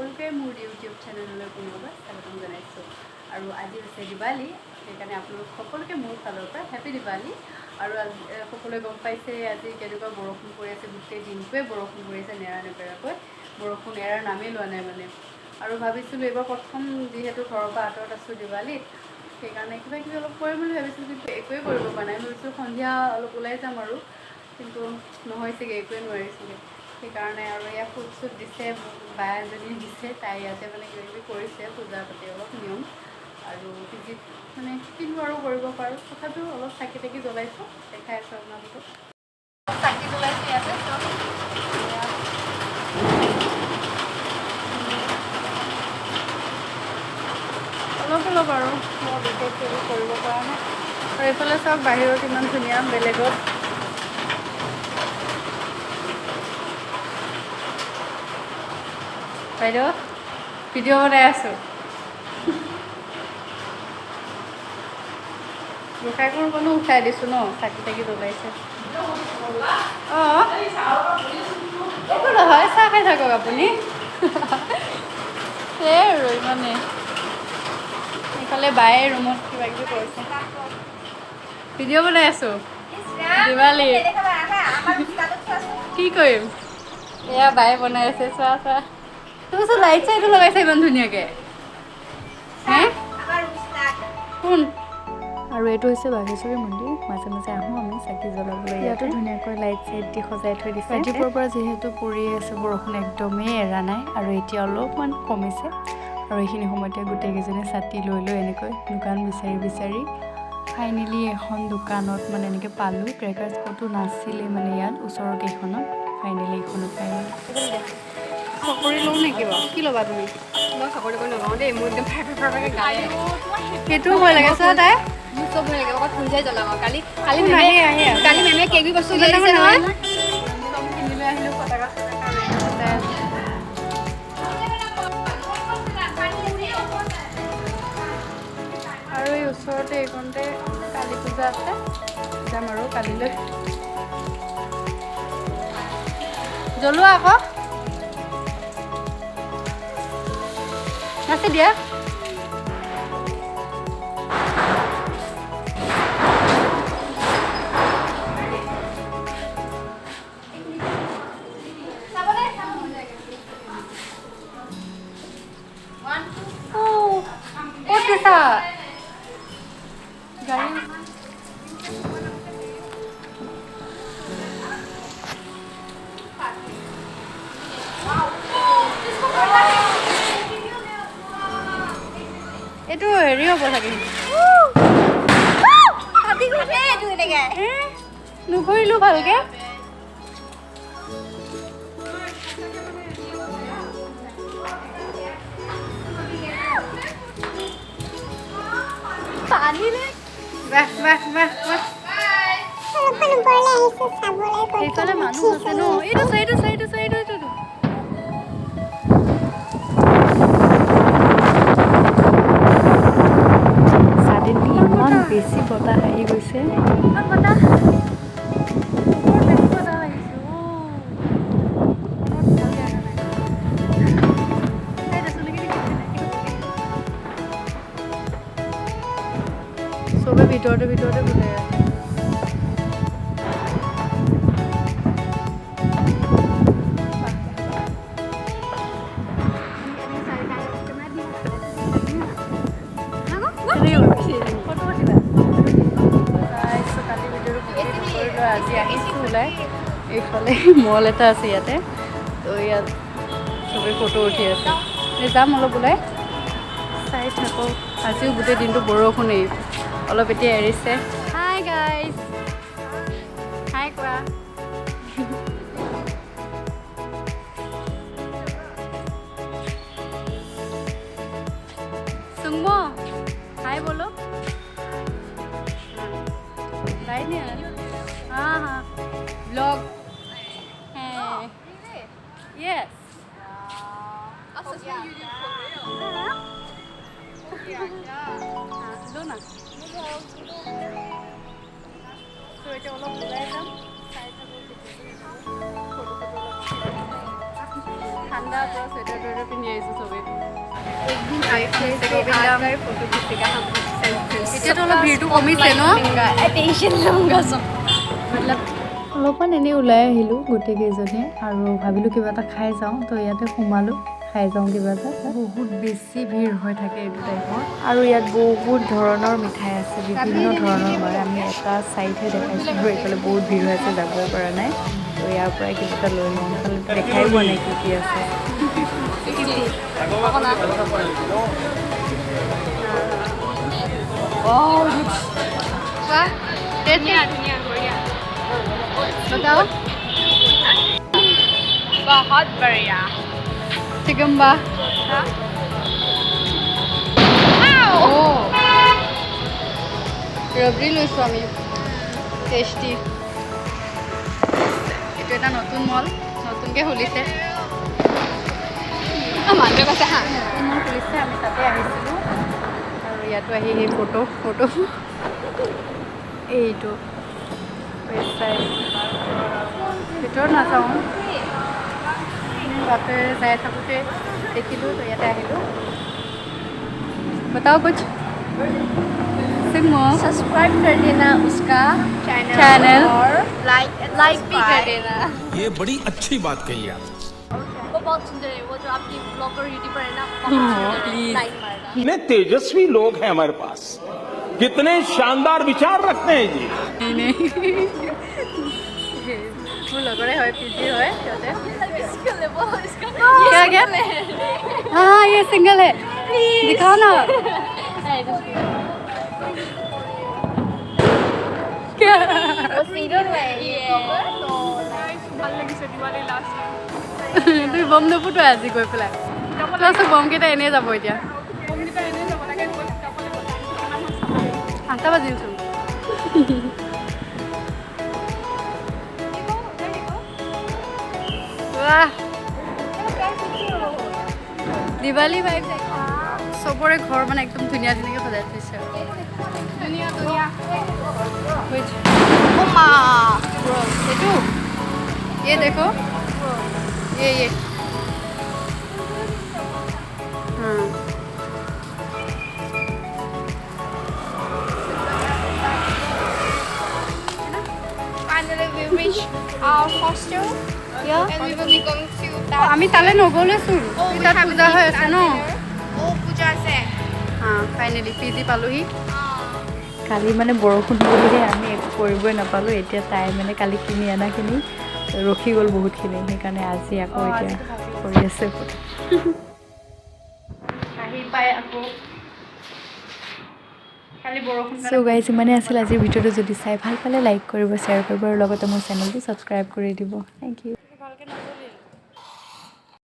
সকলোকে মোৰ ইউটিউব চেনেললৈ পুনৰবাৰ স্বাগতম জনাইছোঁ। আৰু আজি হৈছে দিৱালী, সেইকাৰণে আপোনালোক সকলোকে মোৰ ফালৰ পৰা হেপী দিৱালী। আৰু সকলোৱে গম পাইছে আজি কেনেকুৱা বৰষুণ পৰি আছে, গোটেই দিনটোৱে বৰষুণ পৰি আছে নেৰানেপেৰাকৈ, বৰষুণ এৰাৰ নামেই লোৱা নাই মানে। আৰু ভাবিছিলোঁ এইবাৰ প্ৰথম যিহেতু ঘৰৰ পৰা আঁতৰত আছোঁ দিৱালীত, সেইকাৰণে কিবা কিবি অলপ কৰিম বুলি ভাবিছিলোঁ, কিন্তু একোৱেই কৰিব পৰা নাই। ভাবিছোঁ সন্ধিয়া অলপ ওলাই যাম আৰু, কিন্তু নহৈছেগৈ, একোৱেই নোৱাৰিছোঁগৈ। সেইকাৰণে আৰু এয়া ফুট চুট দিছে, বা এজনী দিছে, তাই ইয়াতে মানে কিবা কিবি কৰিছে, পূজাৰ প্ৰতি অলপ নিয়ম। আৰু পিজিত মানে কিনো আৰু কৰিব পাৰোঁ, তথাপিও অলপ চাকি তাকি জ্বলাইছোঁ, দেখাই আছোঁ আপোনালোকক। চাকি জ্বলাইছোঁ ইয়াতে চব, অলপ অলপ আৰু মই বিশেষ একো কৰিব পৰা নাই। আৰু এইফালে চাওক বাহিৰত ইমান ধুনীয়া, বেলেগত বাইদেউ ভিডিঅ' বনাই আছোঁ। গোসাঁইঘৰখনো উঠাই দিছোঁ ন, চাকি তাকি জ্বলাইছে। অঁ একো নহয়, চাহ খাই থাকক আপুনি। সেই আৰু ইমানে। এইফালে বায়ে ৰুমত কিবা কিবি কৰিছে, ভিডিঅ' বনাই আছোঁ দিৱালী। কি কৰিম, এয়া বায়ে বনাই আছে, চোৱা চোৱা। তুমি চোন লাইট চাইটো লগাইছা ইমান ধুনীয়াকৈ, হে কোন? আৰু এইটো হৈছে বাঘেশ্বৰী মন্দিৰ, মাজে মাজে আহোঁ আমি চাকি জ্বলাবলৈ। ইয়াতো ধুনীয়াকৈ লাইট চাইট দি সজাই থৈ দিছে। ৰাতিপুৱাৰ পৰা যিহেতু পৰি আছে বৰষুণ, একদমেই এৰা নাই, আৰু এতিয়া অলপমান কমিছে। আৰু এইখিনি সময়তে গোটেইকেইজনে ছাতি লৈ লৈ এনেকৈ দোকান বিচাৰি বিচাৰি ফাইনেলি এখন দোকানত মানে এনেকৈ পালোঁ। ক্ৰেকাৰ্ছ ক'তো নাছিলে মানে ইয়াত ওচৰৰ কেইখনত, ফাইনেলি এইখনত পালোঁ। চাকৰি লওঁ নেকি বাৰু? কি ল'বা তুমি? মই চাকৰি নলওঁ দেই, মোৰ একদম ফাৰফাৰকৈ গালে। সেইটোও ভয় লাগে, চোৱা তাই মোৰ চব ভয় লাগে। অকল ফুল চাই জ্বলাম আৰু কালি মেমে কেক বি বস্তু উলিয়াই দিছে নহয়। চব কিনি লৈ আহিলোঁ, পতাকা চতাকা ফুটাই আছে। আৰু এই ওচৰতে এইকণতে কালী পূজা আছে, যাম আৰু কালিলৈ। জ্বলোৱা আকৌ, নাচি দিয়া। ক'ত গৈছা গাড়ী? এইটো হেৰি হ'ব চাগে, নুঘূৰিলোঁ ভালকে। সেইফালে মানুহ আছে ন, এইটো চাইডো ছাডেনলি ইমান বেছি বতাহ আহি গৈছে, চবে ভিতৰতে ভিতৰতে বুজাই আছে। আজি আহিছোঁ ওলাই, এইফালে মল এটা আছে ইয়াতে, তো ইয়াত চবেই ফটো উঠি আছে। যাম অলপ ওলাই, চাই থাকক। আজিও গোটেই দিনটো বৰষুণেই, অলপ এতিয়া এৰিছে। হাই গাইজ, হাই কোৱা। सुंगमो हाय बोलो। लाइट नहीं आ रहा? हाँ हाँ ब्लॉग है। यस लो ना। तो এটা অলপ ওলাই যাম, চাই থাকো। ঠাণ্ডা পুৰা চুৱেটাৰ টুৱেটাৰ পিন্ধি আহিছোঁ চবেই একদিন ফটো खींचेगा हम এতিয়াতো অলপ ভিৰটো কমিছে ন টেনশ্যন লওঁগা সব মতলব অলপমান এনেই ওলাই আহিলোঁ গোটেইকেইজনে আৰু ভাবিলোঁ কিবা এটা খাই যাওঁ তো ইয়াতে সোমালোঁ খাই যাওঁ কিবা এটা বহুত বেছি ভিৰ হৈ থাকে এইটো টাইমত আৰু ইয়াত বহুত ধৰণৰ মিঠাই আছে বিভিন্ন ধৰণৰ হয় আমি এটা চাইডহে দেখাইছোঁ আৰু এইফালে বহুত ভিৰ হৈ আছে যাবই পৰা নাই তো ইয়াৰ পৰাই কিবা এটা লৈ লওঁ খালি দেখাই পোৱা নাই কি কি আছে बताओ बहुत बढ़िया चिकम्बा रबड़ी লৈছোঁ আমি টেষ্টি এইটো এটা নতুন মল নতুনকৈ খুলিছে মানুহে কৈছে হা নতুন মল খুলিছে আমি তাতে আহিছিলোঁ আৰু ইয়াতো আহি সেই ফটো এইটো ৱেষ্ট চাইড ভিতৰত নাচাওঁ তাতে যাই থাকোঁতে দেখিলোঁ তো ইয়াতে আহিলোঁ बताओ कुछ सब्सक्राइब कर देना उसका चैनल और लाइक भी कर देना ये बड़ी अच्छी बात कही आप वो बहुत सुंदर है वो जो आपकी ब्लॉगर यूट्यूबर है ना बहुत सुंदर लाइक मारना कितने तेजस्वी लोग हैं हमारे पास कितने शानदार विचार रखते हैं जी वो लगरे है पीजी है क्या क्या हाँ ये सिंगल है दिखाओ ना क्या वो सीरियल में है ये तो ভাল লাগিছে দিৱালী লাষ্ট তুমি বম নুফুটোৱা আজি গৈ পেলাই তাৰপিছত বমকেইটা এনেই যাব এতিয়া কমিউনিটি এনে যাব লাগে গৈ যাবলৈ কিমান 8টা বাজিলচোন वाह दिवाली वाइब सबरे घर মানে একদম ধুনিয়া ধুনিয়াকে সজাই থৈছে ধুনীয়া ধুনীয়া ओमा ब्रो एटू ये देखो ये हाँ finally we reach our hostel yeah and we will be going to that আমি তালে নগলেচোন we তাত have পূজা হৈ আছে ন oh puja আছে हाँ फाइनली পিজি পালোহি কালি মানে বৰষুণ বুলিহে আমি একো কৰিবই নাপালোঁ এতিয়া তাই মানে কালি কিনি অনাখিনি ৰখি গ'ল বহুতখিনি সেইকাৰণে আজি আকৌ এতিয়া কৰি আছে আহি পাই আকৌ খালি বৰষুণ চ' গাইজ ইমানে আছিল আজিৰ ভিডিঅ'টো যদি চাই ভাল পালে লাইক কৰিব শ্বেয়াৰ কৰিব আৰু লগতে মোৰ চেনেলটো ছাবস্ক্ৰাইব কৰি দিব থেংক ইউ ভালকৈ নচলিল